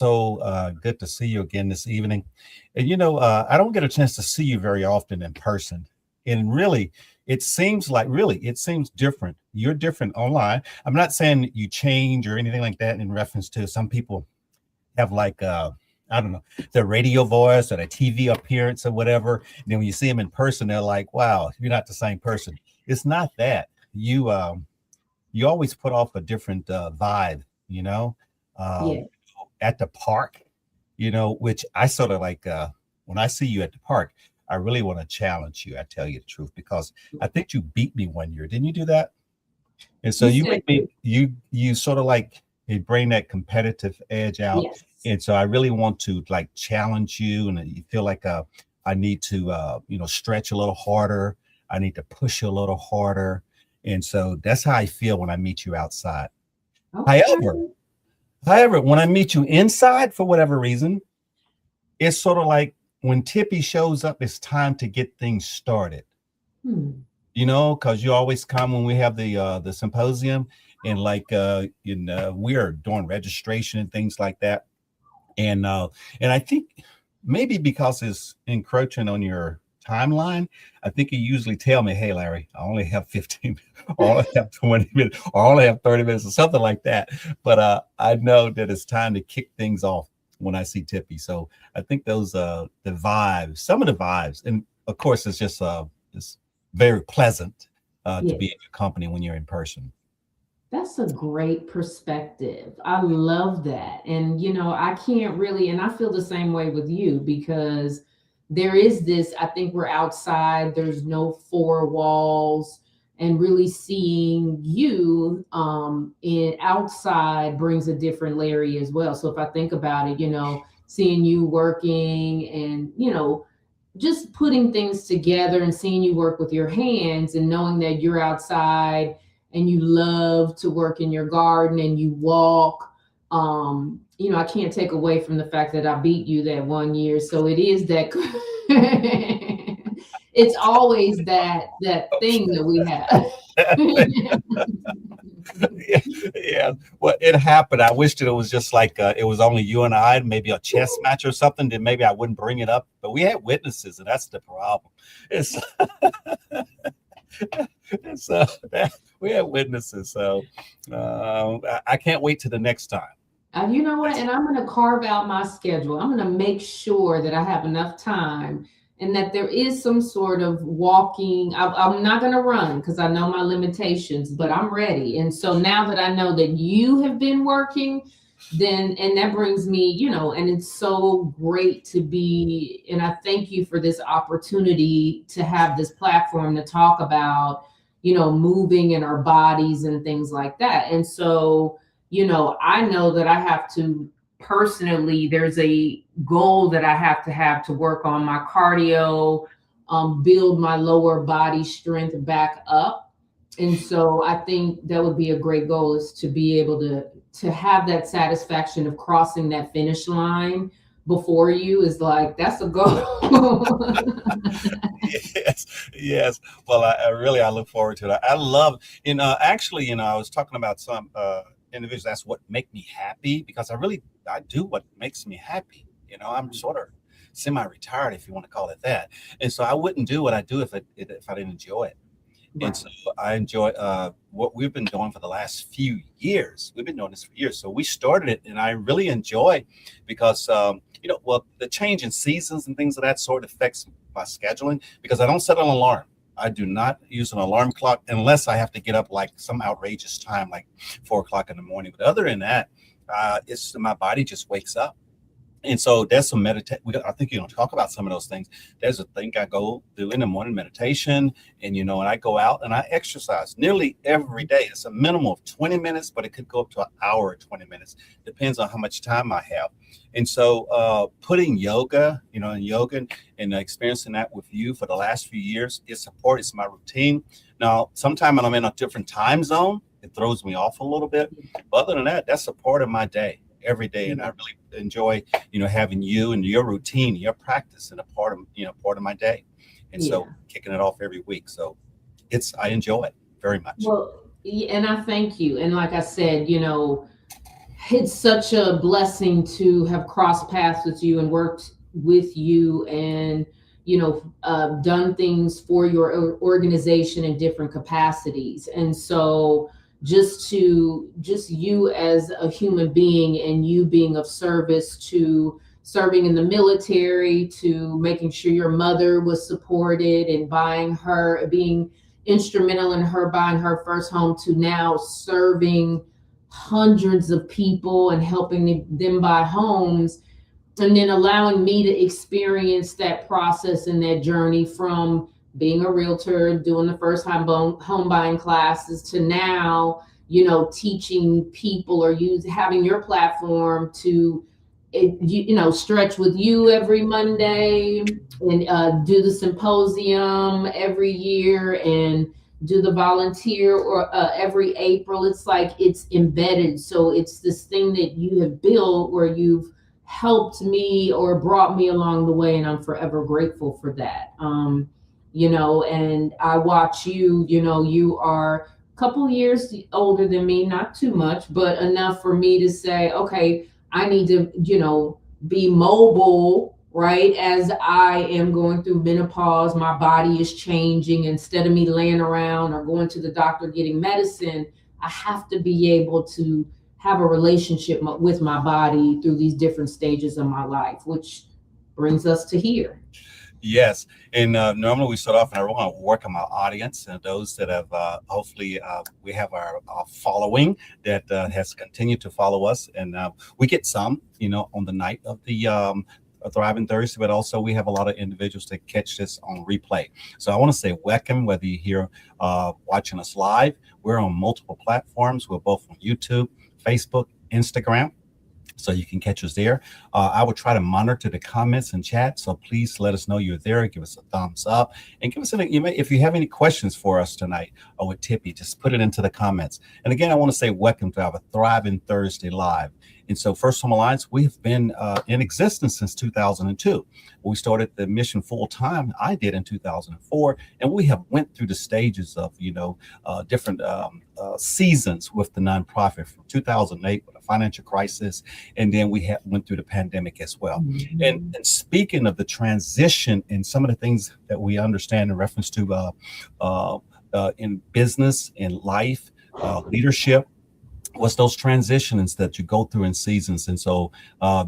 So good to see you again this evening. And I don't get a chance to see you very often in person. And really, it seems different. You're different online. I'm not saying you change or anything like that in reference to some people have like I don't know, their radio voice or their TV appearance or whatever. And then when you see them in person, they're like, wow, you're not the same person. It's not that. You always put off a different vibe, um, Yeah. at the park, which I sort of like when I see you at the park, I really want to challenge you. I tell you the truth, because I think you beat me one year. Didn't you do that? And so You you said make me you sort of like you bring that competitive edge out. yes. And so I really want to like challenge you, and you feel like I need to stretch a little harder. I need to push you a little harder. And so that's how I feel when I meet you outside. However, Okay. however, when I meet you inside for whatever reason, it's sort of like when Tippy shows up, it's time to get things started. Hmm. Because you always come when we have the symposium, and like we are doing registration and things like that. And I think maybe because it's encroaching on your timeline, I think you usually tell me, hey Larry, I only have 15 or I only have 20 minutes or I only have 30 minutes or something like that. But I know that it's time to kick things off when I see Tippy. So I think those the vibes, some of the vibes, and of course it's very pleasant to be Yes. in your company when you're in person. That's a great perspective. I love that. And, I can't really, and I feel the same way with you because there is this, I think we're outside, there's no four walls, and really seeing you in outside brings a different Larry as well. So if I think about it, seeing you working and, just putting things together and seeing you work with your hands and knowing that you're outside and you love to work in your garden and you walk. I can't take away from the fact that I beat you that one year. So it is that it's always that thing that we have. Yeah, yeah. Well, it happened. I wished that it was just like it was only you and I, maybe a chess match or something. Then maybe I wouldn't bring it up. But we had witnesses, and that's the problem. It's, it's we had witnesses, so I can't wait to the next time. You know what? And I'm going to carve out my schedule. I'm going to make sure that I have enough time and that there is some sort of walking. I'm not going to run because I know my limitations, but I'm ready. And so now that I know that you have been working, then, and that brings me, and it's so great to be, and I thank you for this opportunity to have this platform to talk about, moving in our bodies and things like that. And so, I know that I have to personally, there's a goal that I have to work on my cardio, build my lower body strength back up. And so I think that would be a great goal is to be able to have that satisfaction of crossing that finish line before you is like that's a goal. Yes, yes. Well, I look forward to it. I love, actually, I was talking about some individuals. That's what make me happy because I do what makes me happy. I'm sort of semi-retired, if you want to call it that, and so I wouldn't do what I do if I didn't enjoy it. And Right. so I enjoy what we've been doing for the last few years. We've been doing this for years. So we started it, and I really enjoy because, well, the change in seasons and things of that sort affects my scheduling because I don't set an alarm. I do not use an alarm clock unless I have to get up like some outrageous time, like 4 o'clock in the morning. But other than that, it's my body just wakes up. And so there's some meditate. I think you're going to talk about some of those things. There's a thing I go do in the morning meditation, and I go out and I exercise nearly every day. It's a minimum of 20 minutes, but it could go up to an hour or 20 minutes. Depends on how much time I have. And so putting yoga, and yoga and experiencing that with you for the last few years, it's my routine. Now, sometimes when I'm in a different time zone, it throws me off a little bit. But other than that, that's a part of my day every day, and I really enjoy having you and your routine, your practice, and a part of my day. And so Yeah. kicking it off every week, so I enjoy it very much. Well, and I thank you. And like I said, It's such a blessing to have crossed paths with you and worked with you, and done things for your organization in different capacities. And so just you as a human being, and you being of service to serving in the military, to making sure your mother was supported and buying her, being instrumental in her buying her first home, to now serving hundreds of people and helping them buy homes, and then allowing me to experience that process and that journey from being a realtor, doing the first time home buying classes, to now teaching people, or use having your platform to stretch with you every Monday, and do the symposium every year, and do the volunteer or every April. It's like it's embedded. So it's this thing that you have built, where you've helped me or brought me along the way, and I'm forever grateful for that. And I watch you. You are a couple years older than me, not too much, but enough for me to say, okay, I need to, be mobile, right? As I am going through menopause, my body is changing. Instead of me laying around or going to the doctor getting medicine, I have to be able to have a relationship with my body through these different stages of my life, which brings us to here. Yes, and normally we start off, and I want to work on my audience and those that have hopefully we have our following that has continued to follow us, and we get some, on the night of the Thriving Thursday, but also we have a lot of individuals that catch this on replay. So I want to say welcome, whether you're here watching us live. We're on multiple platforms. We're both on YouTube, Facebook, Instagram, so you can catch us there. I will try to monitor the comments and chat, so please let us know you're there. Give us a thumbs up, and give us if you have any questions for us tonight or with TIPPI, just put it into the comments. And again, I want to say welcome to our Thriving Thursday Live. And so First Home Alliance, we've been in existence since 2002. We started the mission full time. I did in 2004, and we have went through the stages of different seasons with the nonprofit from 2008 with a financial crisis, and then we went through the pandemic as well. Mhm. And speaking of the transition and some of the things that we understand in reference to in business, in life, leadership, was those transitions that you go through in seasons. And so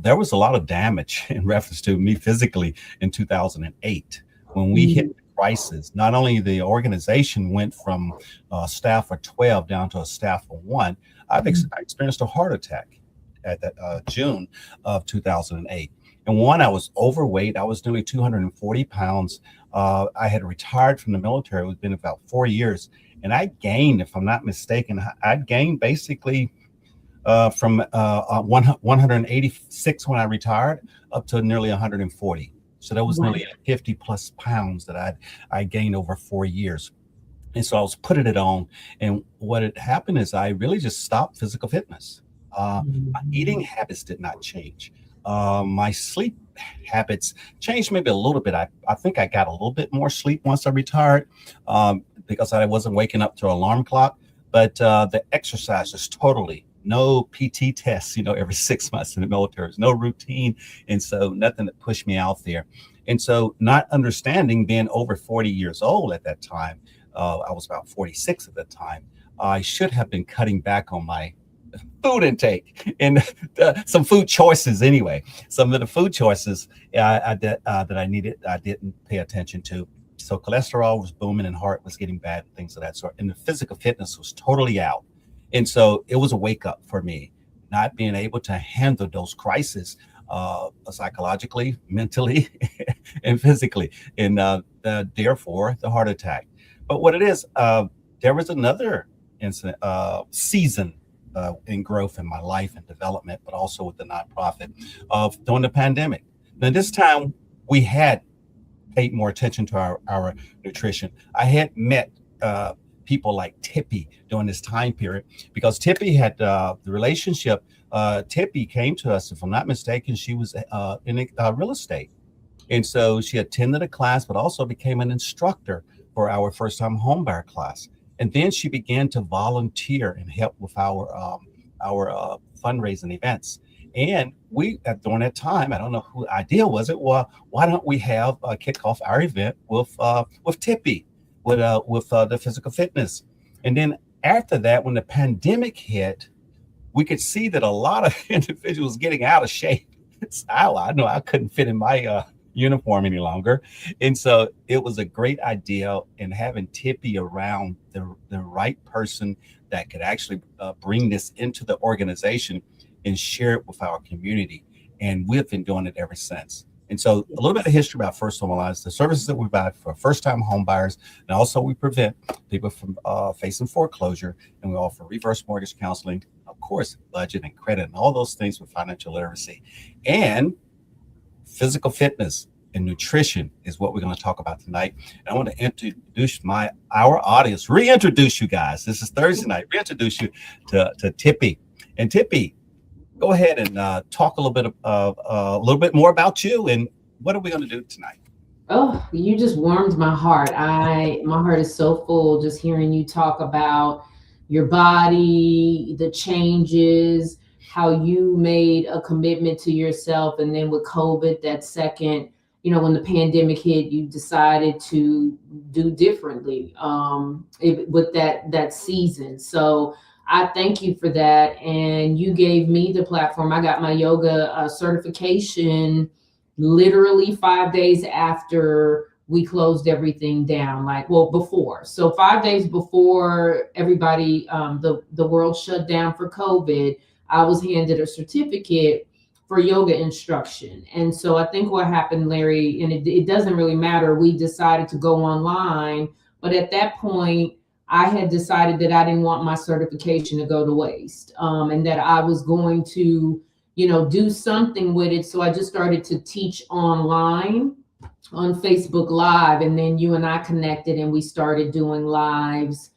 there was a lot of damage in reference to me physically in 2008 when we hit the crisis. Not only the organization went from staff of 12 down to a staff of one, I experienced a heart attack at that June of 2008. And one, I was overweight. I was nearly 240 pounds. I had retired from the military. It was been about 4 years. And I gained, if I'm not mistaken, I gained basically from 186 when I retired up to nearly 140. So that was Wow. nearly 50 plus pounds that I gained over 4 years. And so I was putting it on. And what had happened is I really just stopped physical fitness. My eating Mhm. habits did not change. My sleep habits changed maybe a little bit. I think I got a little bit more sleep once I retired because I wasn't waking up to an alarm clock. But the exercise is totally no PT tests, every 6 months in the military. There's no routine. And so nothing that pushed me out there. And so not understanding being over 40 years old at that time, I was about 46 at that time. I should have been cutting back on my food intake and some food choices anyway. Some of the food choices that I needed, I didn't pay attention to. So cholesterol was booming and heart was getting bad, things of that sort. And the physical fitness was totally out. And so it was a wake up for me, not being able to handle those crises psychologically, mentally, and physically. And therefore, the heart attack. But what it is, there was another incident, season in growth in my life and development, but also with the nonprofit of during the pandemic. Now, this time we had paid more attention to our nutrition. I had met people like TIPPI during this time period because TIPPI had the relationship. TIPPI came to us, if I'm not mistaken, she was in real estate. And so she attended a class, but also became an instructor for our first time homebuyer class. And then she began to volunteer and help with our fundraising events. And we, during that time, I don't know who idea was it. Well, why don't we have kick off our event with TIPPI, with the physical fitness, and then after that, when the pandemic hit, we could see that a lot of individuals getting out of shape. I know I couldn't fit in my uniform any longer. And so it was a great idea in having Tippy around the right person that could actually bring this into the organization and share it with our community. And we've been doing it ever since. And so a little bit of history about First Home Alliance, the services that we provide for first-time home buyers, and also we prevent people from facing foreclosure, and we offer reverse mortgage counseling, of course, budget and credit, and all those things with financial literacy. And physical fitness and nutrition is what we're going to talk about tonight. And I want to introduce our audience, reintroduce you guys. This is Thursday night. Reintroduce you to TIPPI. And TIPPI, go ahead and talk a little bit more about you and what are we going to do tonight? Oh, you just warmed my heart. My heart is so full just hearing you talk about your body, the changes, how you made a commitment to yourself, and then with COVID, that second, when the pandemic hit, you decided to do differently with that season. So I thank you for that. And you gave me the platform. I got my yoga certification literally 5 days after we closed everything down, before. So 5 days before everybody, the world shut down for COVID, I was handed a certificate for yoga instruction. And so I think what happened, Larry, and it doesn't really matter, we decided to go online. But at that point, I had decided that I didn't want my certification to go to waste, and that I was going to, do something with it. So I just started to teach online on Facebook Live. And then you and I connected and we started doing lives.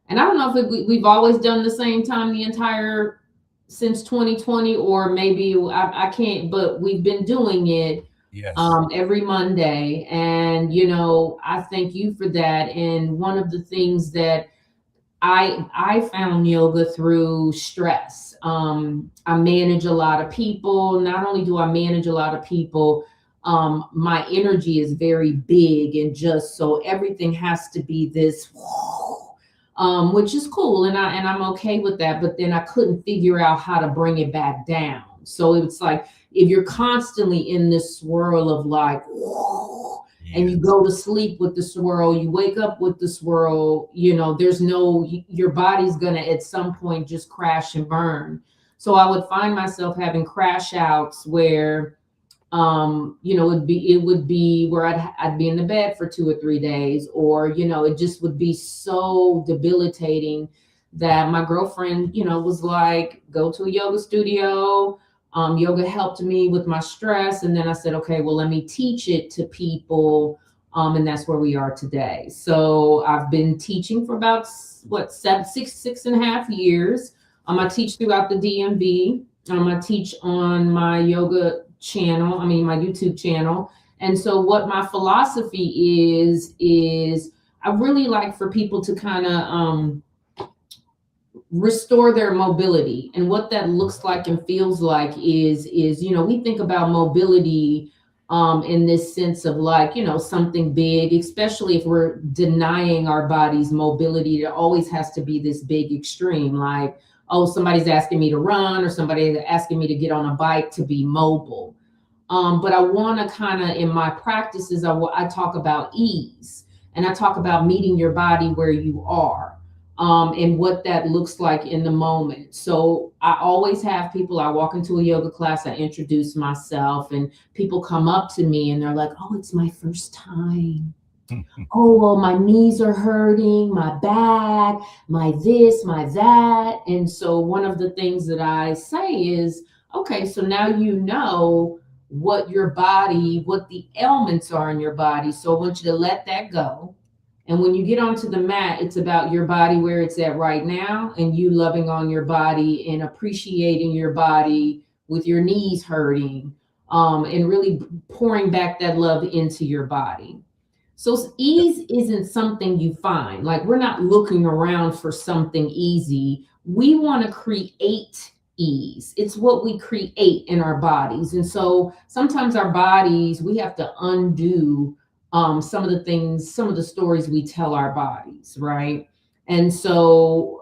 And I don't know if we've always done the same time since 2020, or maybe I can't, but we've been doing it. Yes. Every Monday. And, I thank you for that. And one of the things that I found yoga through stress. I manage a lot of people. Not only do I manage a lot of people, my energy is very big, and just so everything has to be this, which is cool. And I'm okay with that. But then I couldn't figure out how to bring it back down. So it's like, if you're constantly in this swirl of and you go to sleep with the swirl, you wake up with the swirl, your body's gonna at some point just crash and burn. So I would find myself having crash outs where, it would be where I'd be in the bed for 2 or 3 days, or, it just would be so debilitating that my girlfriend, was like, go to a yoga studio. Yoga helped me with my stress. And then I said, okay, well, let me teach it to people. And that's where we are today. So I've been teaching for about, 6.5 years. I teach throughout the DMV. I teach on my yoga channel, my YouTube channel. And so what my philosophy is I really like for people to kind of, restore their mobility. And what that looks like and feels like is we think about mobility in this sense of something big, especially if we're denying our body's mobility. There always has to be this big extreme, like, oh, somebody's asking me to run, or somebody's asking me to get on a bike to be mobile. But I want to kind of, in my practices, I talk about ease, and I talk about meeting your body where you are. And what that looks like in the moment. So I always have people, I walk into a yoga class, I introduce myself, and people come up to me and they're like, oh, it's my first time. Oh, well, my knees are hurting, my back, my this, my that. And so one of the things that I say is, okay, so now you know what the ailments are in your body. So I want you to let that go. And when you get onto the mat, it's about your body where it's at right now, and you loving on your body and appreciating your body with your knees hurting, and really pouring back that love into your body. So ease isn't something you find. Like, we're not looking around for something easy. We want to create ease. It's what we create in our bodies. And so sometimes our bodies, we have to undo some of the things, some of the stories we tell our bodies, right? And so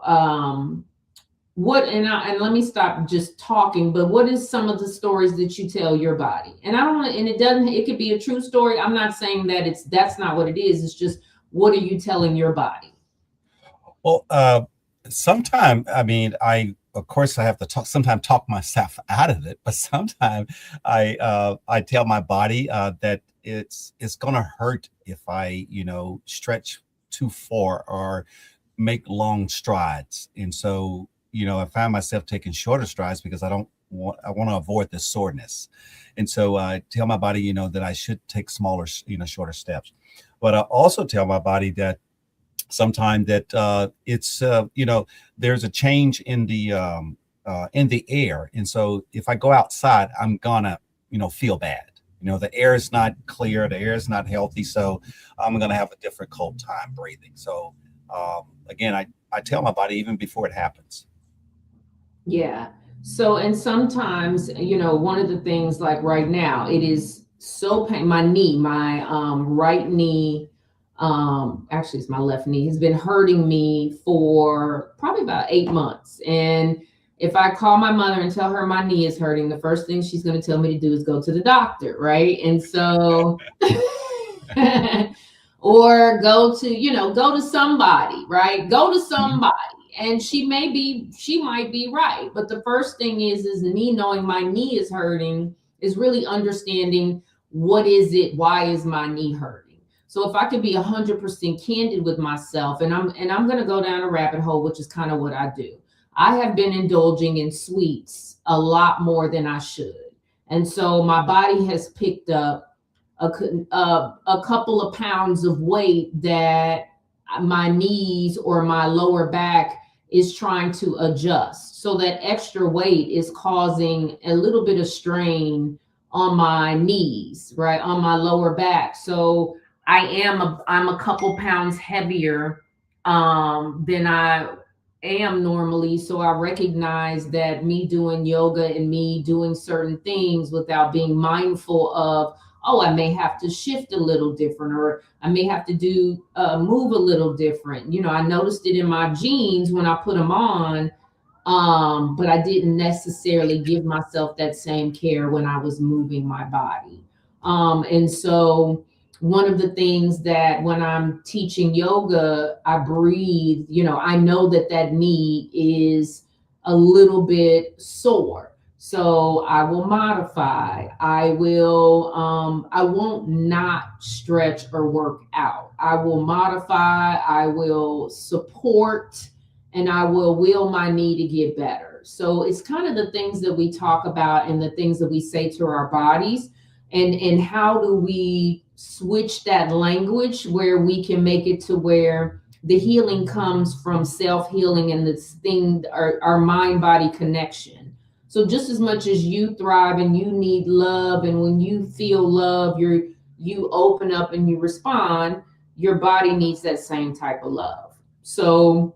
and let me stop just talking, but what is some of the stories that you tell your body? And I don't want, and it doesn't, it could be a true story. I'm not saying that that's not what it is. It's just, what are you telling your body? Well, sometimes, I mean, of course, I have to sometimes talk myself out of it, but sometimes I tell my body that it's gonna hurt if I, stretch too far or make long strides. And so, I find myself taking shorter strides because I want to avoid the soreness. And so I tell my body, that I should take smaller, shorter steps. But I also tell my body that sometime that it's there's a change in the air, and so if I go outside, I'm gonna feel bad. The air is not clear, the air is not healthy, so I'm gonna have a difficult time breathing. So again, I tell my body even before it happens. Yeah. So, and sometimes, one of the things, like right now, it is so pain. My knee, my right knee, actually, it's my left knee, has been hurting me for probably about 8 months. And if I call my mother and tell her my knee is hurting, the first thing she's going to tell me to do is go to the doctor, right? And so, or go to somebody, right? Go to Mhm. somebody. And she might be right. But the first thing is me knowing my knee is hurting is really understanding what is it, why is my knee hurting? So if I could be 100% candid with myself, and I'm going to go down a rabbit hole, which is kind of what I do. I have been indulging in sweets a lot more than I should. And so my body has picked up a couple of pounds of weight that my knees or my lower back is trying to adjust. So that extra weight is causing a little bit of strain on my knees, right? On my lower back. So I'm a couple pounds heavier than I am normally. So I recognize that me doing yoga and me doing certain things without being mindful of, oh, I may have to shift a little different, or I may have to do move a little different. I noticed it in my jeans when I put them on, but I didn't necessarily give myself that same care when I was moving my body. And so one of the things that when I'm teaching yoga, I breathe, I know that that knee is a little bit sore. So I will modify. I won't not stretch or work out. I will modify, I will support, and I will will my knee to get better. So it's kind of the things that we talk about and the things that we say to our bodies, and how do we switch that language where we can make it to where the healing comes from self-healing and this thing, our mind body connection. So just as much as you thrive and you need love, and when you feel love, you open up and you respond, your body needs that same type of love. So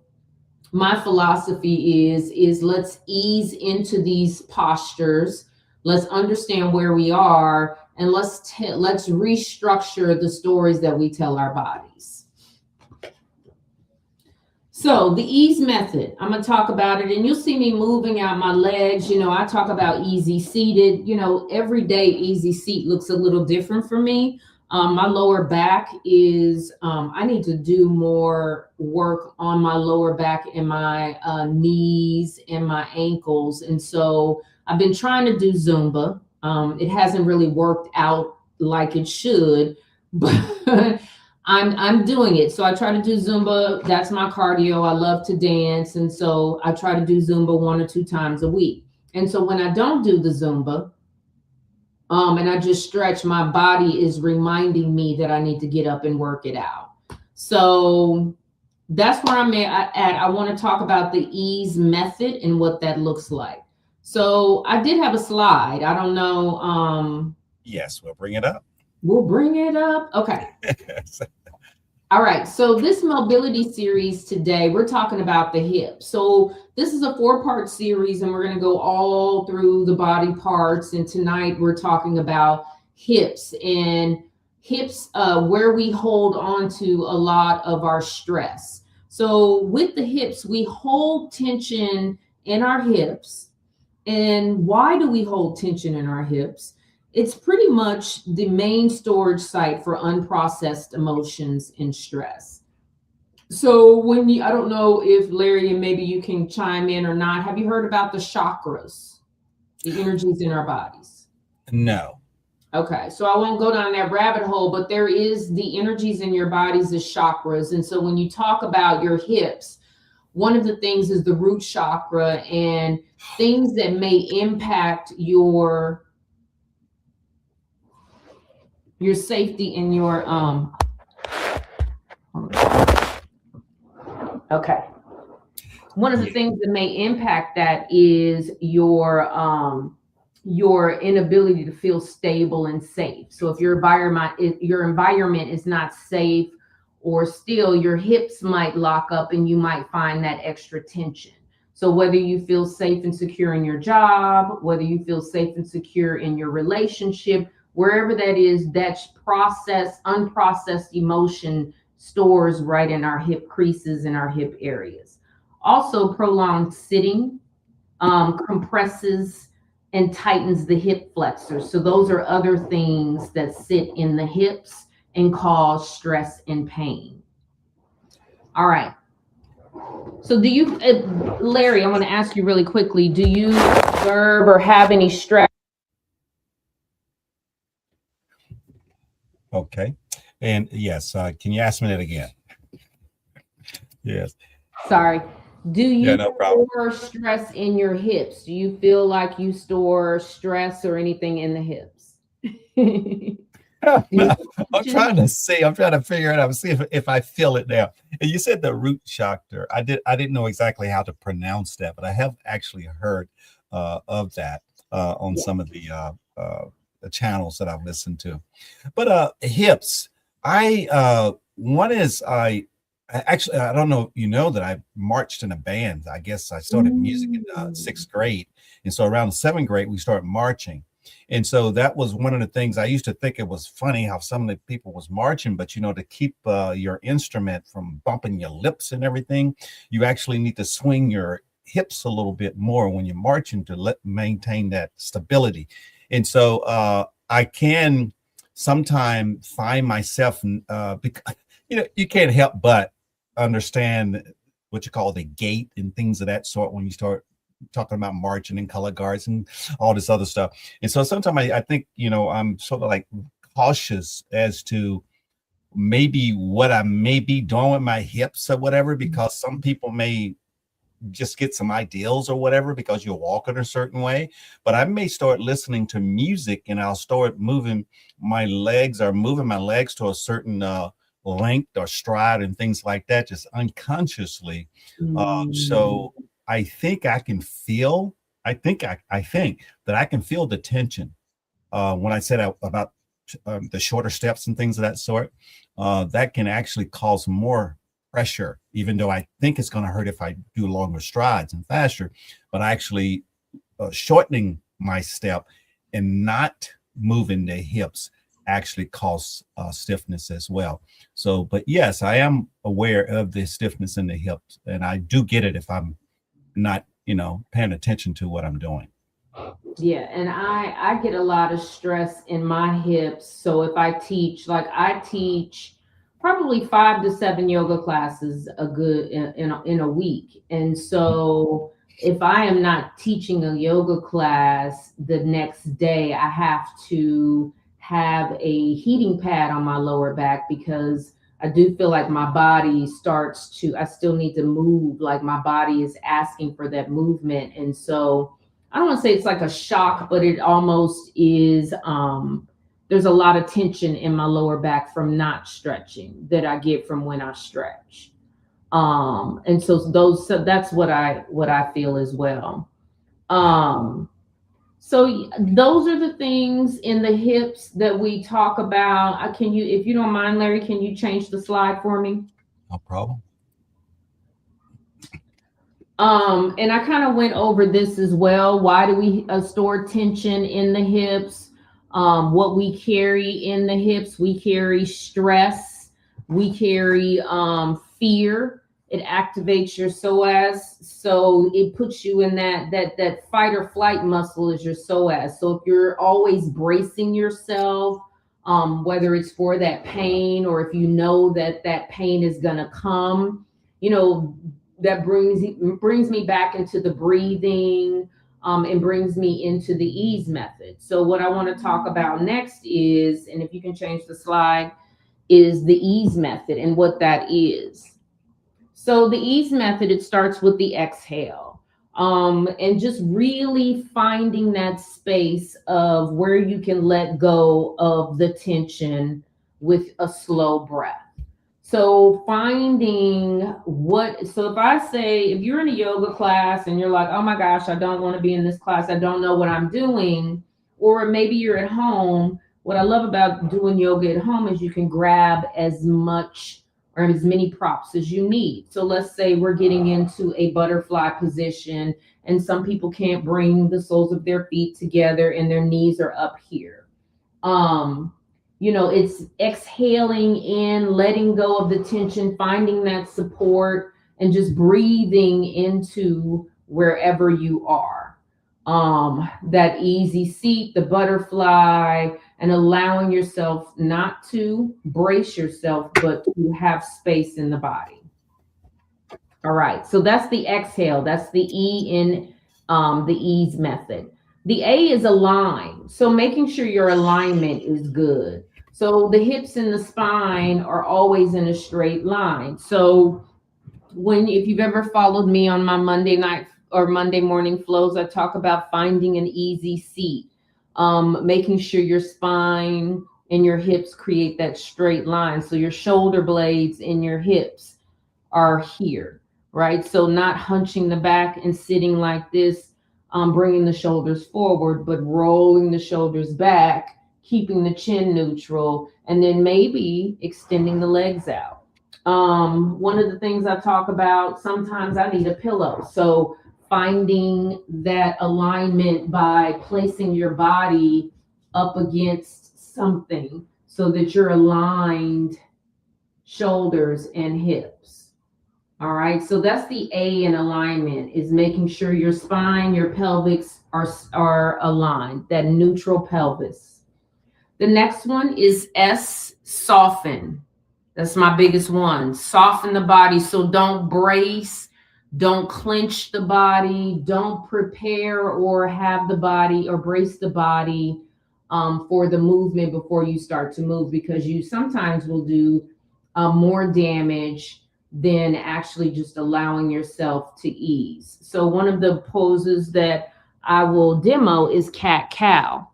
my philosophy is let's ease into these postures, let's understand where we are, and let's restructure the stories that we tell our bodies. So the ease method, I'm going to talk about it, and you'll see me moving out my legs. I talk about easy seated. Every day easy seat looks a little different for me. My lower back is, I need to do more work on my lower back and my knees and my ankles. And so I've been trying to do Zumba. It hasn't really worked out like it should, but I'm doing it. So I try to do Zumba. That's my cardio. I love to dance. And so I try to do Zumba 1 or 2 times a week. And so when I don't do the Zumba, and I just stretch, my body is reminding me that I need to get up and work it out. So that's where I'm at. I want to talk about the ease method and what that looks like. So I did have a slide. I don't know. Yes, we'll bring it up. We'll bring it up. Okay. All right, so this mobility series today, we're talking about the hip. So this is a four-part series, and we're going to go all through the body parts. And tonight we're talking about hips and hips, where we hold on to a lot of our stress. So with the hips, we hold tension in our hips. And why do we hold tension in our hips? It's pretty much the main storage site for unprocessed emotions and stress. So when you, I don't know if Larry and maybe you can chime in or not. Have you heard about the chakras, the energies in our bodies? No. Okay, so I won't go down that rabbit hole, but there is the energies in your bodies as chakras. And so when you talk about your hips, one of the things is the root chakra, and things that may impact your safety and your okay. One of the things that may impact that is your inability to feel stable and safe. So if your environment is not safe or still, your hips might lock up and you might find that extra tension. So whether you feel safe and secure in your job, whether you feel safe and secure in your relationship, wherever that is, that's unprocessed emotion stores right in our hip creases and our hip areas. Also, prolonged sitting compresses and tightens the hip flexors. So those are other things that sit in the hips and cause stress and pain. All right. So do you, Larry, I'm going to ask you really quickly, do you observe or have any stress? Okay. And yes, can you ask me that again? Yes. Sorry. Do Yeah, you no problem. store stress in your hips? Do you feel like you store stress or anything in the hips? No, I'm trying to figure it out, see if I feel it now. And you said the root chakra. I didn't know exactly how to pronounce that, but I have actually heard of that on Yeah. some of the channels that I've listened to. But hips, one is actually, I don't know if you know that I marched in a band. I guess I started music in Mm. sixth grade. And so around seventh grade, we started marching. And so that was one of the things I used to think it was funny how some of the people was marching, but to keep your instrument from bumping your lips and everything, you actually need to swing your hips a little bit more when you're marching to maintain that stability. And so I can sometimes find myself, because you can't help but understand what you call the gait and things of that sort when you start talking about marching and color guards and all this other stuff. And so sometimes I think, I'm sort of like cautious as to maybe what I may be doing with my hips or whatever, because some people may just get some ideals or whatever because you're walking a certain way. But I may start listening to music and I'll start moving my legs to a certain length or stride and things like that, just unconsciously. Mm. So I think I can feel, I think that I can feel the tension when I said about the shorter steps and things of that sort. That can actually cause more pressure, even though I think it's going to hurt if I do longer strides and faster. But actually shortening my step and not moving the hips actually cause stiffness as well. So, but yes, I am aware of the stiffness in the hips, and I do get it if I'm not, paying attention to what I'm doing. Yeah, and I get a lot of stress in my hips. So if I teach, like I teach probably 5 to 7 yoga classes in a week. And so if I am not teaching a yoga class the next day, I have to have a heating pad on my lower back because I do feel like my body I still need to move, like my body is asking for that movement. And so I don't want to say it's like a shock, but it almost is. There's a lot of tension in my lower back from not stretching that I get from when I stretch. So that's what I feel as well. Um, So those are the things in the hips that we talk about. Can you, if you don't mind, Larry, can you change the slide for me? No problem. And I kind of went over this as well. Why do we store tension in the hips? What we carry in the hips, we carry stress, we carry fear. It activates your psoas, so it puts you in that fight or flight muscle is your psoas. So if you're always bracing yourself, whether it's for that pain or if you know that that pain is gonna come, you know, that brings me back into the breathing, and brings me into the ease method. So what I want to talk about next is, and if you can change the slide, is the ease method and what that is. So the ease method, it starts with the exhale, and just really finding that space of where you can let go of the tension with a slow breath. So finding what, so if I say, if you're in a yoga class and you're like, oh my gosh, I don't want to be in this class, I don't know what I'm doing, or maybe you're at home. What I love about doing yoga at home is you can grab as much or as many props as you need. So let's say we're getting into a butterfly position and some people can't bring the soles of their feet together and their knees are up here. Um, it's exhaling in, letting go of the tension, finding that support, and just breathing into wherever you are. That easy seat, the butterfly, and allowing yourself not to brace yourself, but to have space in the body. All right, so that's the exhale. That's the E in the ease method. The A is align. So making sure your alignment is good. So the hips and the spine are always in a straight line. So if you've ever followed me on my Monday night or Monday morning flows, I talk about finding an easy seat, making sure your spine and your hips create that straight line. So your shoulder blades and your hips are here, right? So not hunching the back and sitting like this, bringing the shoulders forward, but rolling the shoulders back, keeping the chin neutral, and then maybe extending the legs out. One of the things I talk about, sometimes I need a pillow. So finding that alignment by placing your body up against something so that you're aligned shoulders and hips. All right, so that's the A in alignment, is making sure your spine, your pelvics are aligned, that neutral pelvis. The next one is S, soften. That's my biggest one. Soften the body. So don't brace, don't clench the body, don't prepare or have the body or brace the body for the movement before you start to move, because you sometimes will do more damage than actually just allowing yourself to ease. So one of the poses that I will demo is cat cow.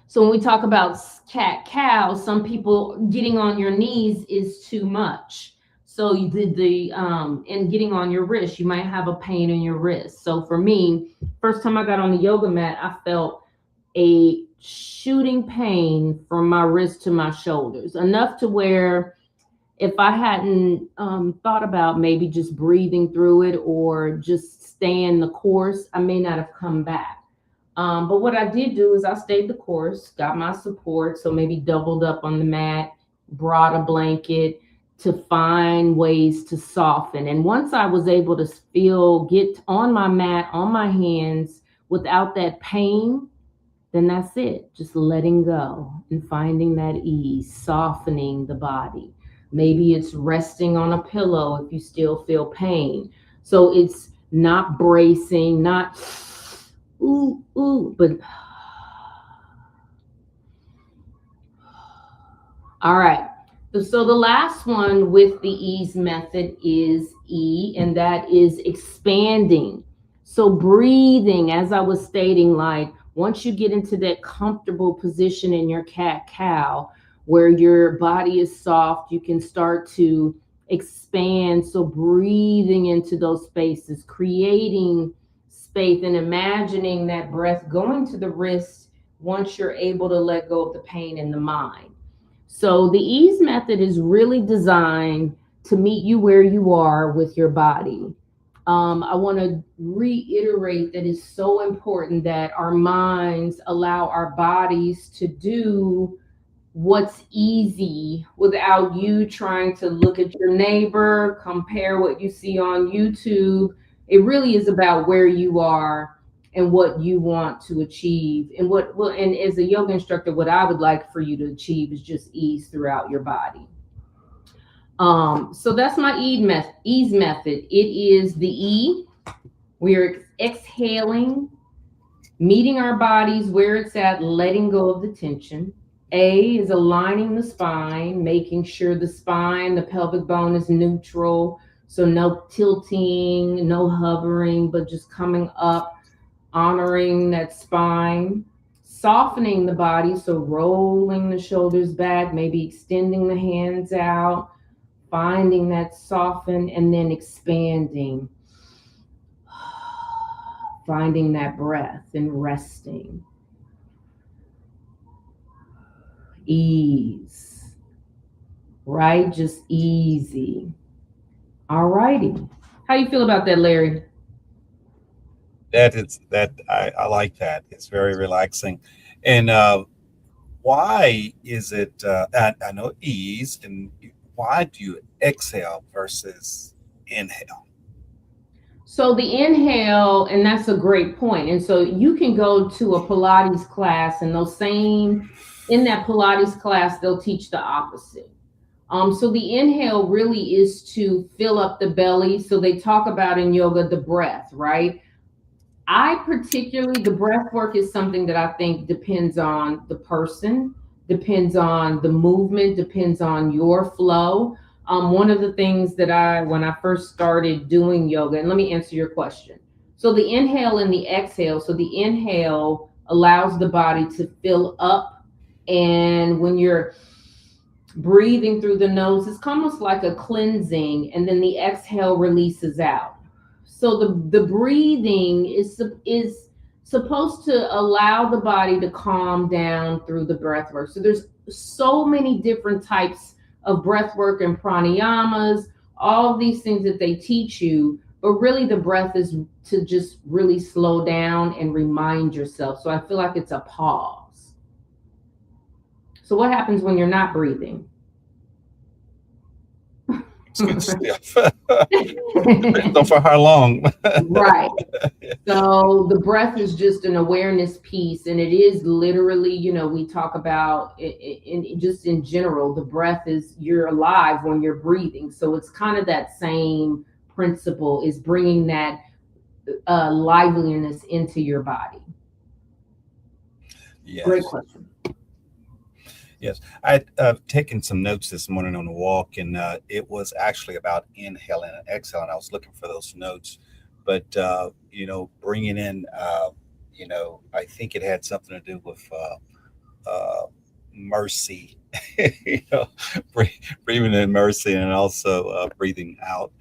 So when we talk about cat cow, some people getting on your knees is too much. So you did and getting on your wrist, you might have a pain in your wrist. So for me, first time I got on the yoga mat, I felt a shooting pain from my wrist to my shoulders, enough to where if I hadn't thought about maybe just breathing through it or just staying the course, I may not have come back. But what I did do is I stayed the course, got my support, so maybe doubled up on the mat, brought a blanket to find ways to soften. And once I was able to get on my mat, on my hands without that pain, then that's it. Just letting go and finding that ease, softening the body. Maybe it's resting on a pillow if you still feel pain. So it's not bracing, not ooh, but all right. So the last one with the ease method is E, and that is expanding. So breathing, as I was stating, like once you get into that comfortable position in your cat cow where your body is soft, you can start to expand. So breathing into those spaces, creating space, and imagining that breath going to the wrist once you're able to let go of the pain in the mind. So the ease method is really designed to meet you where you are with your body. I want to reiterate that it's so important that our minds allow our bodies to do what's easy without you trying to look at your neighbor, compare what you see on YouTube. It really is about where you are and what you want to achieve. And what well, and as a yoga instructor, what I would like for you to achieve is just ease throughout your body. So that's my ease method. It is the E. We are exhaling, meeting our bodies where it's at, letting go of the tension. A is aligning the spine, making sure the spine, the pelvic bone is neutral. So no tilting, no hovering, but just coming up, honoring that spine. Softening the body, so rolling the shoulders back, maybe extending the hands out, finding that soften, and then expanding. Finding that breath and resting. Ease, right? Just easy. All righty. How you feel about that, Larry? I like that. It's very relaxing. And why is it? I know ease, and why do you exhale versus inhale? So the inhale, and that's a great point. And so you can go to a Pilates class, and those same in that Pilates class, they'll teach the opposite. So the inhale really is to fill up the belly. So they talk about in yoga the breath, right? I particularly, the breath work is something that I think depends on the person, depends on the movement, depends on your flow. One of the things that when I first started doing yoga, and let me answer your question. So the inhale and the exhale. So the inhale allows the body to fill up. And when you're breathing through the nose, it's almost like a cleansing. And then the exhale releases out. So the breathing is supposed to allow the body to calm down through the breath work. So there's so many different types of breath work and pranayamas, all of these things that they teach you, but really the breath is to just really slow down and remind yourself. So I feel like it's a pause. So what happens when you're not breathing? It's good stuff. Depends on for how long. Right. So the breath is just an awareness piece, and it is literally, we talk about just in general, the breath is, you're alive when you're breathing. So it's kind of that same principle, is bringing that liveliness into your body. Yes. Great question. Yes, I'd taken some notes this morning on the walk, and it was actually about inhaling and exhaling. I was looking for those notes, but bringing in, I think it had something to do with mercy, breathing in mercy, and also breathing out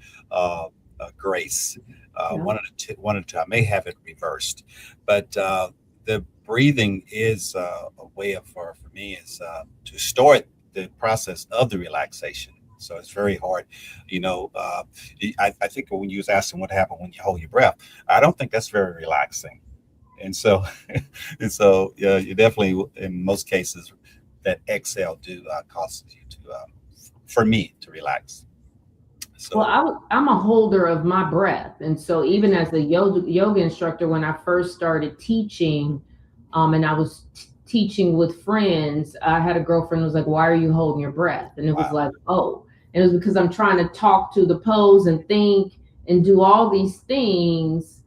grace. Yeah. One of the two. I may have it reversed, but the breathing is a way for me is to start the process of the relaxation. So it's very hard, I think when you was asking what happened when you hold your breath, I don't think that's very relaxing. And so, yeah, you definitely, in most cases, that exhale do causes you to, for me, to relax. So, Well, I'm a holder of my breath. And so even as a yoga instructor, when I first started teaching, and I was teaching with friends, I had a girlfriend who was like, "Why are you holding your breath?" And it was wow, like, "Oh," and it was because I'm trying to talk to the pose and think and do all these things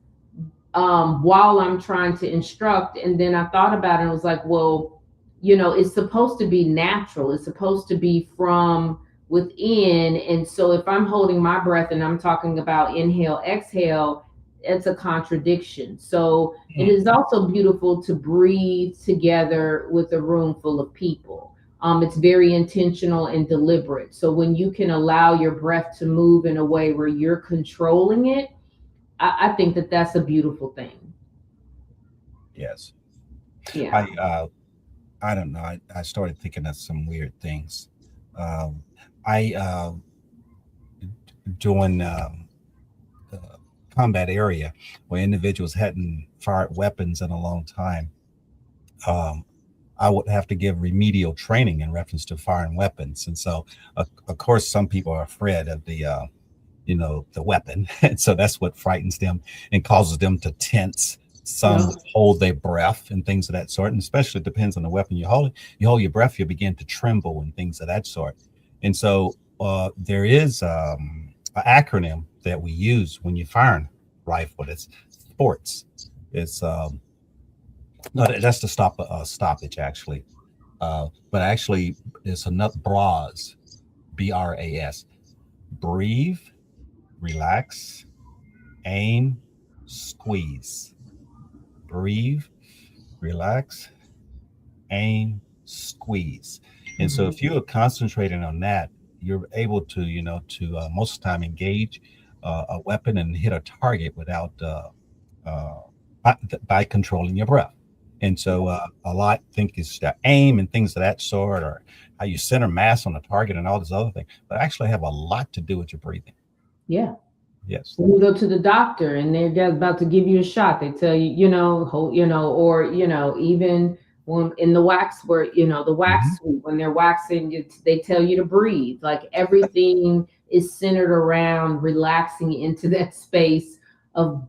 while I'm trying to instruct. And then I thought about it and was like, well, it's supposed to be natural. It's supposed to be from within. And so if I'm holding my breath and I'm talking about inhale, exhale, it's a contradiction. So it mm, is also beautiful to breathe together with a room full of people. It's very intentional and deliberate. So when you can allow your breath to move in a way where you're controlling it, I think that that's a beautiful thing. Yes. Yeah. I don't know. I started thinking of some weird things. Um, I Doing combat area where individuals hadn't fired weapons in a long time. Um, I would have to give remedial training in reference to firing weapons, and so of course some people are afraid of the weapon, and so that's what frightens them and causes them to tense. Some Yep. would hold their breath and things of that sort, and especially it depends on the weapon you're holding. You hold your breath, you begin to tremble and things of that sort. And so there is an acronym that we use when you fire a rifle. It's sports. It's no, that's to stop a stoppage actually. But actually, it's another bras, BRAS. Breathe, relax, aim, squeeze. Breathe, relax, aim, squeeze. And so Mhm. if you're concentrating on that, you're able to, most of the time engage a weapon and hit a target without uh, by controlling your breath. And so a lot think is the aim and things of that sort, or how you center mass on a target and all this other thing, but actually have a lot to do with your breathing. Yeah. Yes. When you go to the doctor and they're just about to give you a shot, they tell you, hold, or even when in the wax where the Hmm. wax suite when they're waxing you, they tell you to breathe. Like everything is centered around relaxing into that space of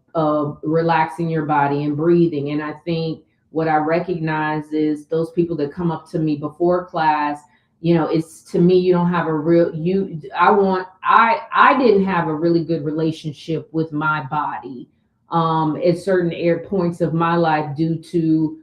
relaxing your body and breathing. And I think what I recognize is those people that come up to me before class, it's to me, you don't have a real you I want I didn't have a really good relationship with my body at certain air points of my life due to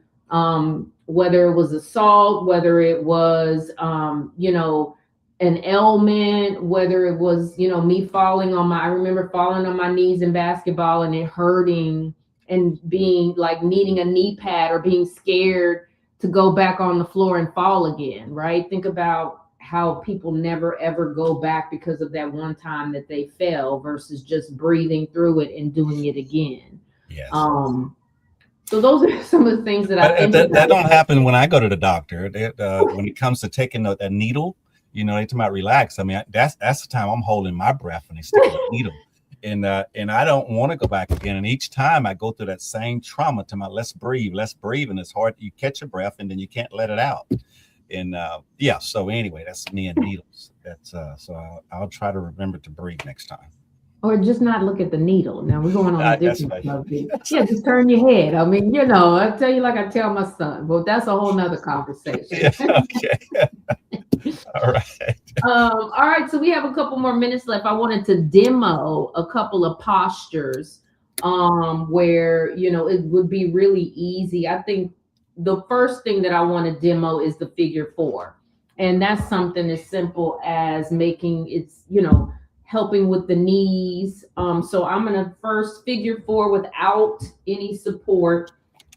whether it was assault, whether it was an ailment, whether it was me falling on my I remember falling on my knees in basketball and it hurting and being like needing a knee pad or being scared to go back on the floor and fall again, right? Think about how people never ever go back because of that one time that they fell versus just breathing through it and doing it again. Yes. Um, so those are some of the things that I But think that about. don't happen when I go to the doctor. When it comes to taking a needle, they talk about relax. I mean, that's the time I'm holding my breath and they sticking a needle, and I don't want to go back again. And each time I go through that same trauma to my let's breathe, and it's hard. You catch your breath and then you can't let it out. And yeah, so anyway, that's me and needles. That's so I'll try to remember to breathe next time. Or just not look at the needle. Now we're going on a That's different right. subject. Yeah, just turn your head. I mean, I tell you like I tell my son. Well, that's a whole nother Yeah. conversation. Okay. All right. All right, so we have a couple more minutes left. I wanted to demo a couple of postures where it would be really easy. I think the first thing that I want to demo is the figure four. And that's something as simple as making it's, helping with the knees. So I'm gonna first figure four without any support.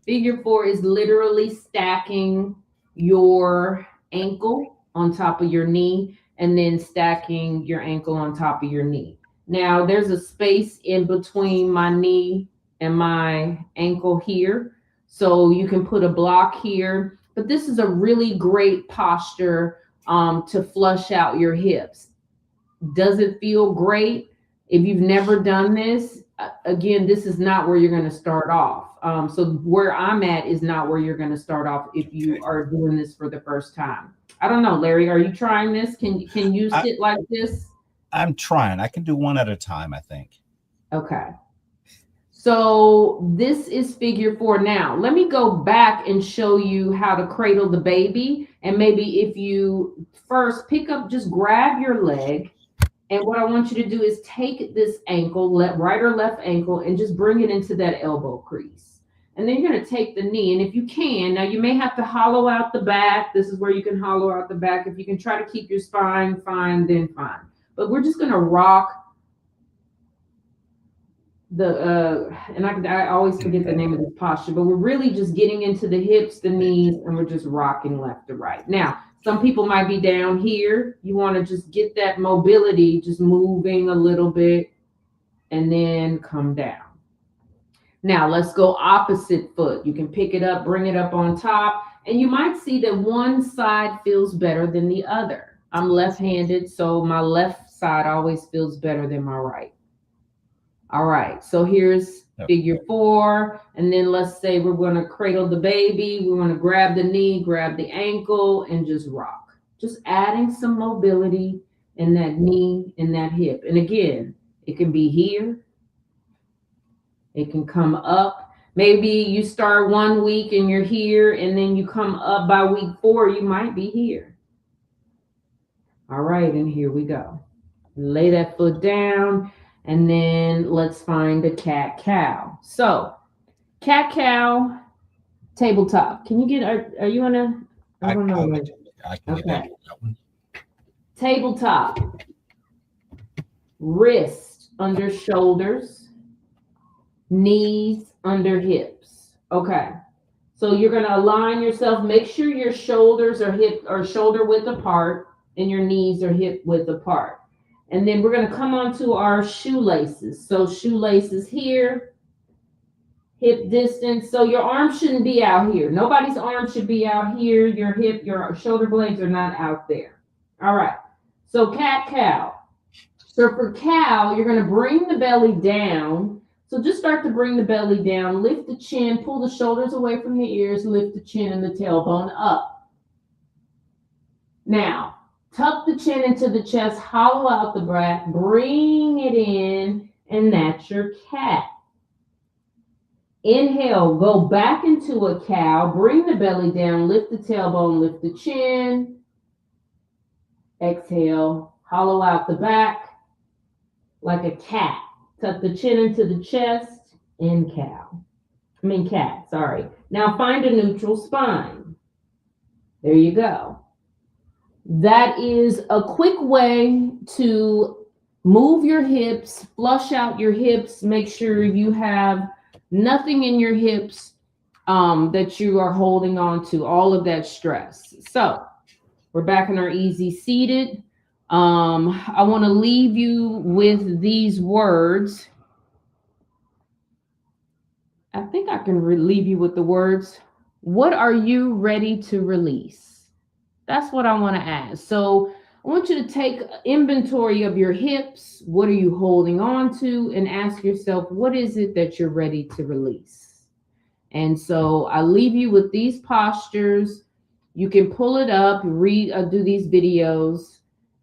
Figure four is literally stacking your ankle on top of your knee and then stacking your ankle on top of your knee. Now, there's a space in between my knee and my ankle here. So you can put a block here, but this is a really great posture to flush out your hips. Does it feel great? If you've never done this, again, this is not where you're going to start off. So where I'm at is not where you're going to start off if you Okay. are doing this for the first time. I don't know, Larry, are you trying this? Can you I, sit like this? I'm trying. I can do one at a time, I think. Okay. So this is figure four. Now, let me go back and show you how to cradle the baby. And maybe if you first pick up, just grab your leg. And what I want you to do is take this ankle, right or left ankle, and just bring it into that elbow crease. And then you're going to take the knee. And if you can, now you may have to hollow out the back. This is where you can hollow out the back. If you can try to keep your spine fine, then fine. But we're just going to rock and I always forget the Okay. name of this posture, but we're really just getting into the hips, the knees, and we're just rocking left to right. Now, some people might be down here. You want to just get that mobility, just moving a little bit and then come down. Now let's go opposite foot. You can pick it up, bring it up on top, and you might see that one side feels better than the other. I'm left-handed, so my left side always feels better than my right. All right, so here's figure four, and then let's say we're going to cradle the baby. We're going to grab the knee, grab the ankle, and just rock. Just adding some mobility in that knee and that hip. And again, it can be here. It can come up. Maybe you start 1 week and you're here, and then you come up by week 4, you might be here. All right, and here we go. Lay that foot down, and then let's find a cat cow. So, cat cow, tabletop. Can you get? Are you on a? I don't know. I can get that one. Tabletop. Wrist under shoulders, knees under hips. Okay. So you're going to align yourself. Make sure your shoulders are hip or shoulder width apart, and your knees are hip width apart. And then we're going to come on to our shoelaces. So shoelaces here, hip distance. So your arm shouldn't be out here. Nobody's arm should be out here. Your hip, your shoulder blades are not out there. All right. So cat cow. So for cow, you're going to bring the belly down. So just start to bring the belly down. Lift the chin. Pull the shoulders away from the ears. Lift the chin and the tailbone up. Now, tuck the chin into the chest, hollow out the breath, bring it in, and that's your cat. Inhale, go back into a cow, bring the belly down, lift the tailbone, lift the chin. Exhale, hollow out the back like a cat. Tuck the chin into the chest and cat, sorry. Now find a neutral spine. There you go. That is a quick way to move your hips, flush out your hips, make sure you have nothing in your hips that you are holding on to, all of that stress. So we're back in our easy seated. I want to leave you with these words. I think I can leave you with the words. What are you ready to release? That's what I want to ask. So I want you to take inventory of your hips. What are you holding on to? And ask yourself, what is it that you're ready to release? And so I leave you with these postures. You can pull it up, do these videos.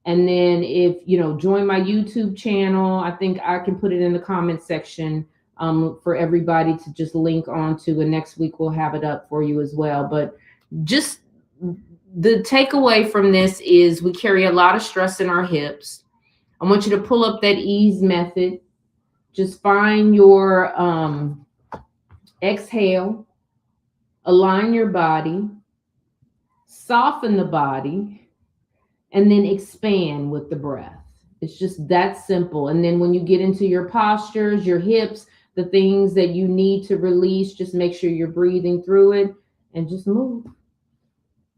And then if, join my YouTube channel, I think I can put it in the comment section for everybody to just link onto. And next week we'll have it up for you as well. But just the takeaway from this is we carry a lot of stress in our hips. I want you to pull up that ease method. Just find your exhale, align your body, soften the body, and then expand with the breath. It's just that simple. And then when you get into your postures, your hips, the things that you need to release, just make sure you're breathing through it and just move.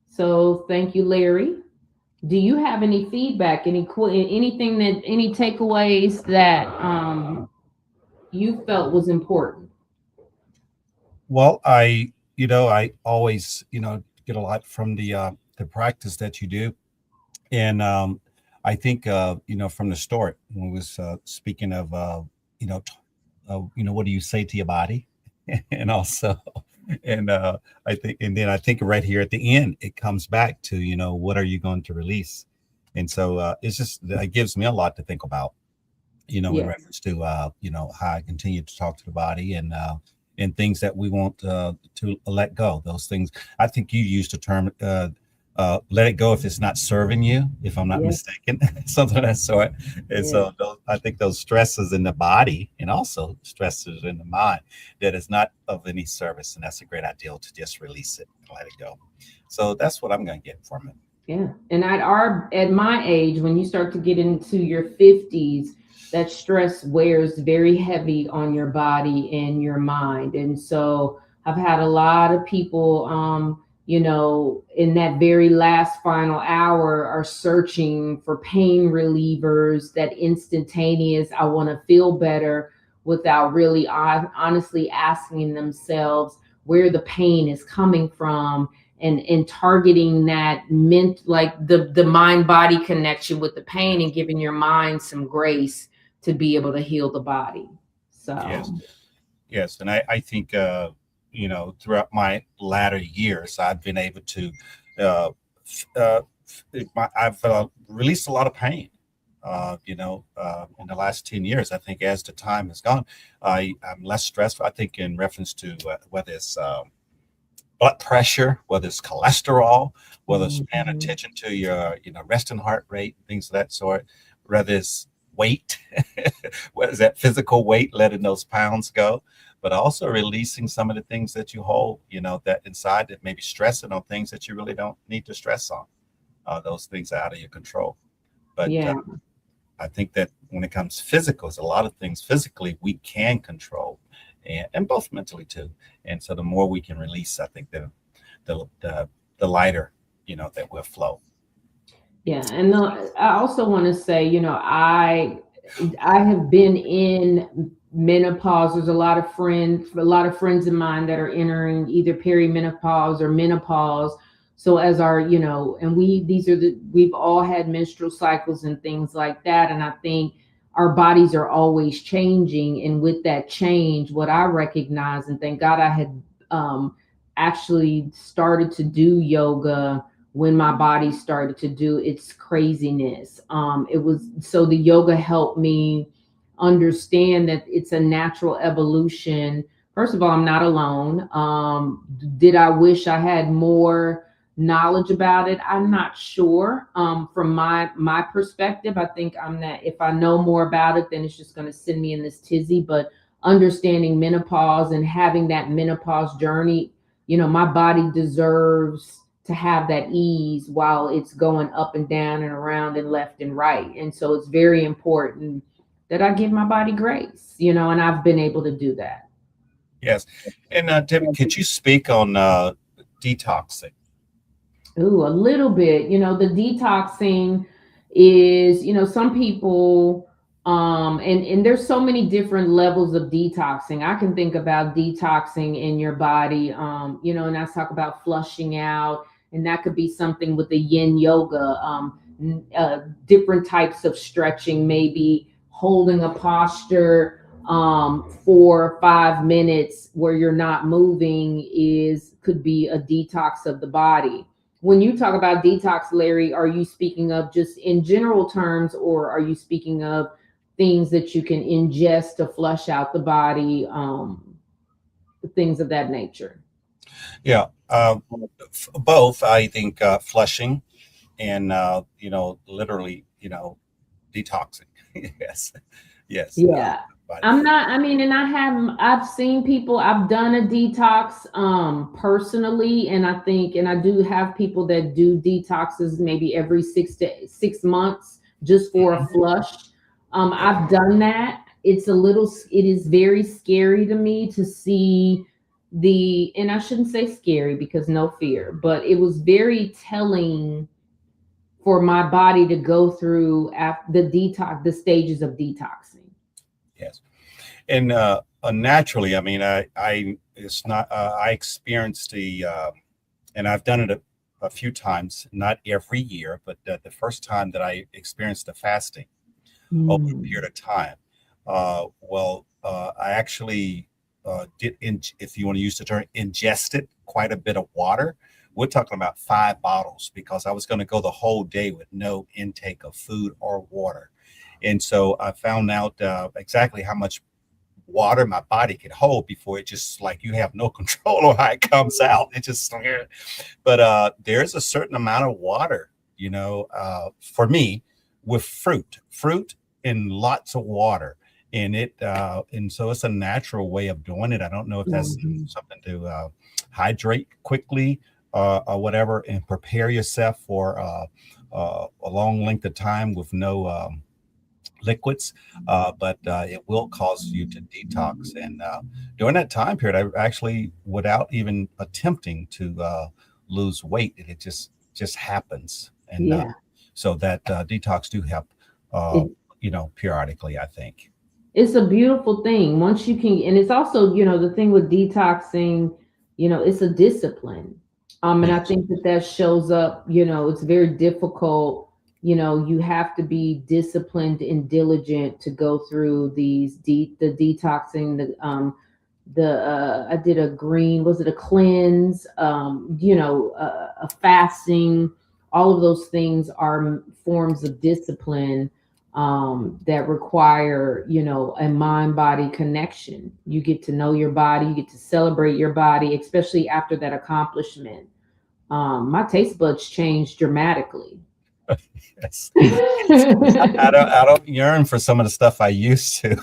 So thank you, Larry. Do you have any feedback, any takeaways that you felt was important? Well, I always, get a lot from the practice that you do. And I think, from the start, when we was speaking of, what do you say to your body? And also, and I think right here at the end, it comes back to, what are you going to release? And so it's just, it gives me a lot to think about, in reference to, how I continue to talk to the body and things that we want to let go. Those things, I think you used the term, let it go if it's not serving you, if I'm not mistaken, something of that sort. And so I think those stresses in the body and also stresses in the mind that is not of any service. And that's a great ideal to just release it and let it go. So that's what I'm going to get from it. Yeah. And at my age, when you start to get into your 50s, that stress wears very heavy on your body and your mind. And so I've had a lot of people, in that very last final hour are searching for pain relievers, that instantaneous, I want to feel better, without really honestly asking themselves where the pain is coming from, and targeting that like the mind body connection with the pain, and giving your mind some grace to be able to heal the body. So Yes. Yes, and I think throughout my latter years, I've been able to uh, I've released a lot of pain. In the last 10 years, I think as the time has gone, I'm less stressed. I think in reference to whether it's blood pressure, whether it's cholesterol, whether it's paying mhm. attention to your resting heart rate, things of that sort, whether it's weight, whether it's that physical weight, letting those pounds go, but also releasing some of the things that you hold, that inside that maybe stressing on things that you really don't need to stress on. Those things are out of your control. But Yeah. I think that when it comes physical, it's a lot of things physically we can control, and both mentally too. And so the more we can release, I think the the, the lighter, that will flow. Yeah, and I also want to say, I have been in menopause. There's a lot of friends of mine that are entering either perimenopause or menopause. So as our, and we've all had menstrual cycles and things like that. And I think our bodies are always changing. And with that change, what I recognize, and thank God I had actually started to do yoga when my body started to do its craziness. It was so the yoga helped me understand that it's a natural evolution. First of all, I'm not alone. Did I wish I had more knowledge about it? I'm not sure. From my perspective, I think I'm that if I know more about it, then it's just going to send me in this tizzy. But understanding menopause and having that menopause journey, my body deserves to have that ease while it's going up and down and around and left and right. And so it's very important that I give my body grace, and I've been able to do that. Yes. And Debbie, could you speak on detoxing? Ooh, a little bit. The detoxing is, some people, and there's so many different levels of detoxing. I can think about detoxing in your body, and I talk about flushing out, and that could be something with the yin yoga, different types of stretching, maybe holding a posture for 5 minutes where you're not moving is could be a detox of the body. When you talk about detox, Larry, are you speaking of just in general terms, or are you speaking of things that you can ingest to flush out the body, things of that nature? Yeah, both. I think flushing and literally, detoxing. Yes, yes. Yeah. Body I'm fluid. not, I mean, and I've seen people, I've done a detox personally, and I think, and I do have people that do detoxes maybe every 6 months just for a Mhm. flush. Yeah. I've done that. It is very scary to me to see and I shouldn't say scary because no fear, but it was very telling for my body to go through the stages of detoxing. Yes. And naturally, I mean, I it's not. I experienced and I've done it a few times, not every year, but the first time that I experienced the fasting over a Mm. period of time. I actually if you want to use the term, ingested quite a bit of water. We're talking about 5 bottles because I was going to go the whole day with no intake of food or water. And so I found out exactly how much water my body could hold before it just like you have no control on how it comes out. It just, but there's a certain amount of water, for me with fruit and lots of water in it. And so it's a natural way of doing it. I don't know if that's Mhm. something to hydrate quickly or whatever and prepare yourself for a long length of time with no liquids, but it will cause you to detox. And during that time period, I actually, without even attempting to lose weight, it just happens. And Yeah. so that detox do help, uh, It periodically, I think. It's a beautiful thing once you can, and it's also, the thing with detoxing, it's a discipline. And I Yes. think that that shows up, it's very difficult. You have to be disciplined and diligent to go through the detoxing, I did a green, was it a cleanse, a fasting. All of those things are forms of discipline, that require, a mind body connection. You get to know your body, you get to celebrate your body, especially after that accomplishment. My taste buds changed dramatically. Yes. I don't yearn for some of the stuff I used to.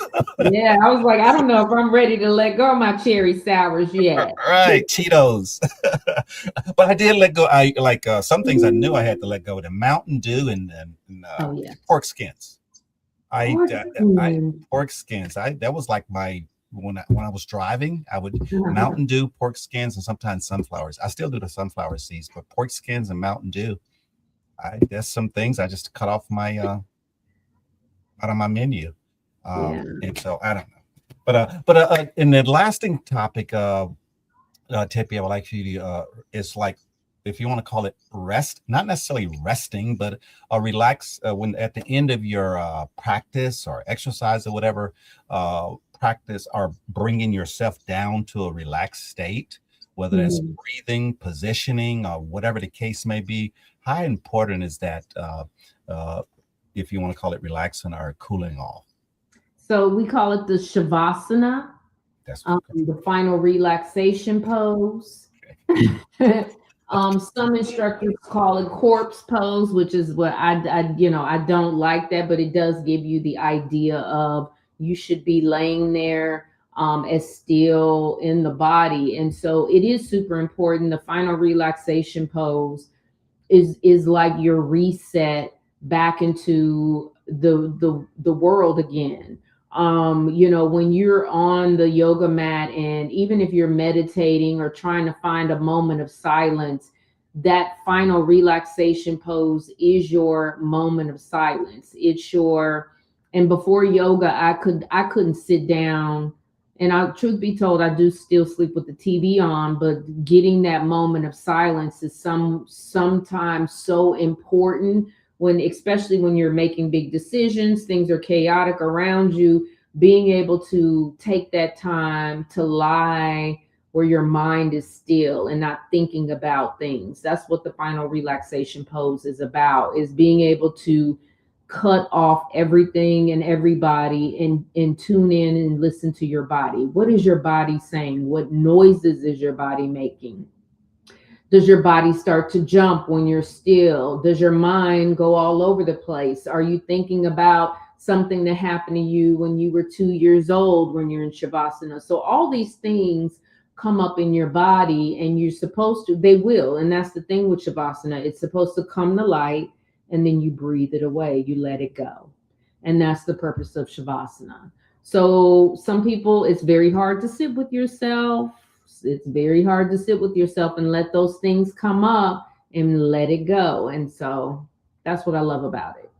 Yeah, I was like, I don't know if I'm ready to let go of my cherry sours yet. Right, Cheetos. But I did let go. I like some things I knew I had to let go. The Mountain Dew and Oh yeah. pork skins. Pork I skin. pork skins. I That was like my when I was driving. I would Mountain Dew, pork skins, and sometimes sunflowers. I still do the sunflower seeds, but pork skins and Mountain Dew. I There's some things I just cut off my out of my menu, Yeah. and so I don't know. But in the lasting topic, Tippy, I would like for you to is like if you want to call it rest, not necessarily resting, but relax when at the end of your practice or exercise or whatever practice, or bringing yourself down to a relaxed state, whether that's Mhm. breathing, positioning, or whatever the case may be. How important is that? Uh, if you want to call it relaxing or cooling off, So we call it the Shavasana, that's the final relaxation pose. Some instructors call it corpse pose, which is what I don't like that, but it does give you the idea of you should be laying there, as still in the body. And so it is super important. The final relaxation pose is like your reset back into the world again. When you're on the yoga mat, and even if you're meditating or trying to find a moment of silence, that final relaxation pose is your moment of silence. It's your And before yoga, I couldn't sit down, and truth be told, I do still sleep with the TV on, but getting that moment of silence is sometimes so important, when, especially when you're making big decisions, things are chaotic around you. Being able to take that time to lie where your mind is still and not thinking about things. That's what the final relaxation pose is about, is being able to cut off everything and everybody, and tune in and listen to your body. What is your body saying? What noises is your body making? Does your body start to jump when you're still? Does your mind go all over the place? Are you thinking about something that happened to you when you were 2 years old when you're in Shavasana? So all these things come up in your body, and you're supposed to, they will. And that's the thing with Shavasana. It's supposed to come to light, and then you breathe it away, you let it go. And that's the purpose of Shavasana. So some people, it's very hard to sit with yourself. It's very hard to sit with yourself and let those things come up and let it go. And so that's what I love about it.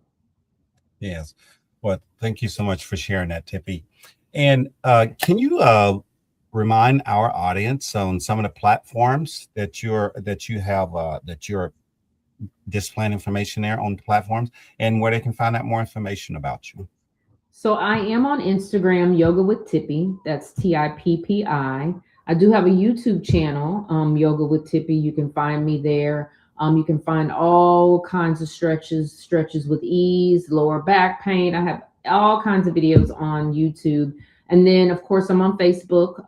yes. Well, thank you so much for sharing that, Tippy. And can you remind our audience on some of the platforms that you have that you're displaying information there on the platforms, and where they can find out more information about you? So I am on Instagram, Yoga with Tippy. That's TIPPI. I do have a YouTube channel, Yoga with Tippy. You can find me there. You can find all kinds of stretches with ease, lower back pain. I have all kinds of videos on YouTube. And then, of course, I'm on Facebook.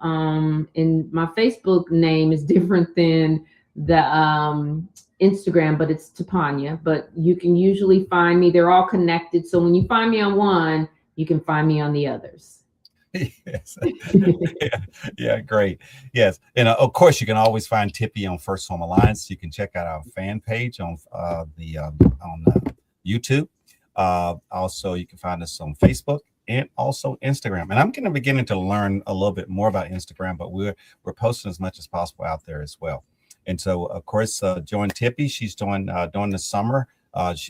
And my Facebook name is different than the Instagram, but it's Tapanya. But you can usually find me. They're all connected. So when you find me on one, you can find me on the others. Yes. Yeah, yeah, great. Yes, and of course, you can always find Tippy on First Home Alliance. You can check out our fan page on the on YouTube. Also, you can find us on Facebook and also Instagram. And I'm going to beginning to learn a little bit more about Instagram, but we're posting as much as possible out there as well. And so, of course, join Tippy. She's doing during the summer.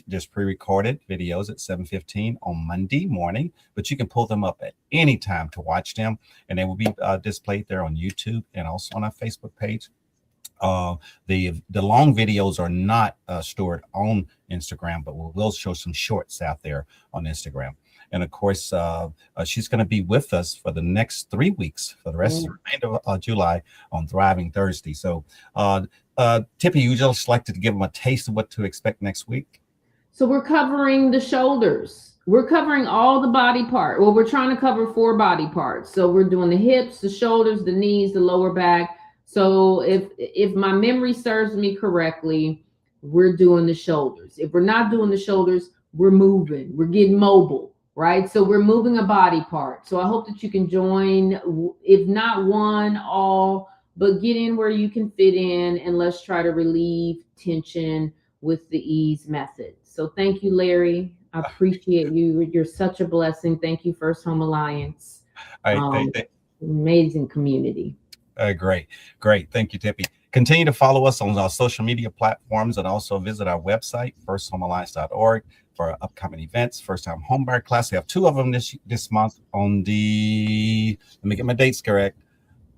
There's pre-recorded videos at 7:15 on Monday morning, but you can pull them up at any time to watch them, and they will be displayed there on YouTube and also on our Facebook page. The long videos are not stored on Instagram, but we'll show some shorts out there on Instagram. And of course, she's going to be with us for the next 3 weeks, for the rest of the remainder of July, on Thriving Thursday. So, TIPPI, you just like to give them a taste of what to expect next week? So we're covering the shoulders. We're covering all the body part. Well, we're trying to cover 4 body parts. So we're doing the hips, the shoulders, the knees, the lower back. So if my memory serves me correctly, we're doing the shoulders. If we're not doing the shoulders, we're moving. We're getting mobile, right? So we're moving a body part. So I hope that you can join, if not one, all, but get in where you can fit in, and let's try to relieve tension with the ease method. So thank you, Larry. I appreciate you. You're such a blessing. Thank you, First Home Alliance. Amazing community. Great. Thank you, TIPPI. Continue to follow us on our social media platforms, and also visit our website, firsthomealliance.org, for our upcoming events. First time homebuyer class. We have 2 of them this month on the, let me get my dates correct.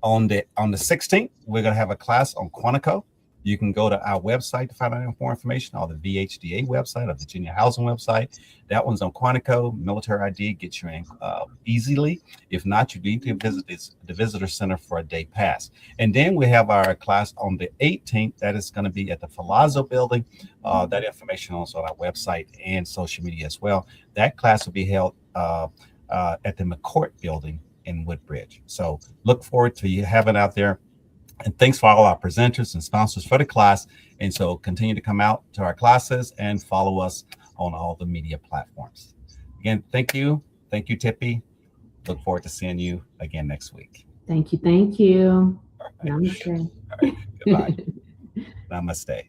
On the 16th, we're going to have a class on Quantico. You can go to our website to find out more information, or the VHDA website, or Virginia Housing website. That one's on Quantico. Military ID gets you in easily. If not, you need to visit the visitor center for a day pass. And then we have our class on the 18th. That is going to be at the Palazzo building. That information is on our website and social media as well. That class will be held at the McCourt building in Woodbridge. So look forward to you having out there. And thanks for all our presenters and sponsors for the class. And so continue to come out to our classes and follow us on all the media platforms. Again, thank you. Thank you, TIPPI. Look forward to seeing you again next week. Thank you. All right. Namaste. All right. Goodbye. Namaste.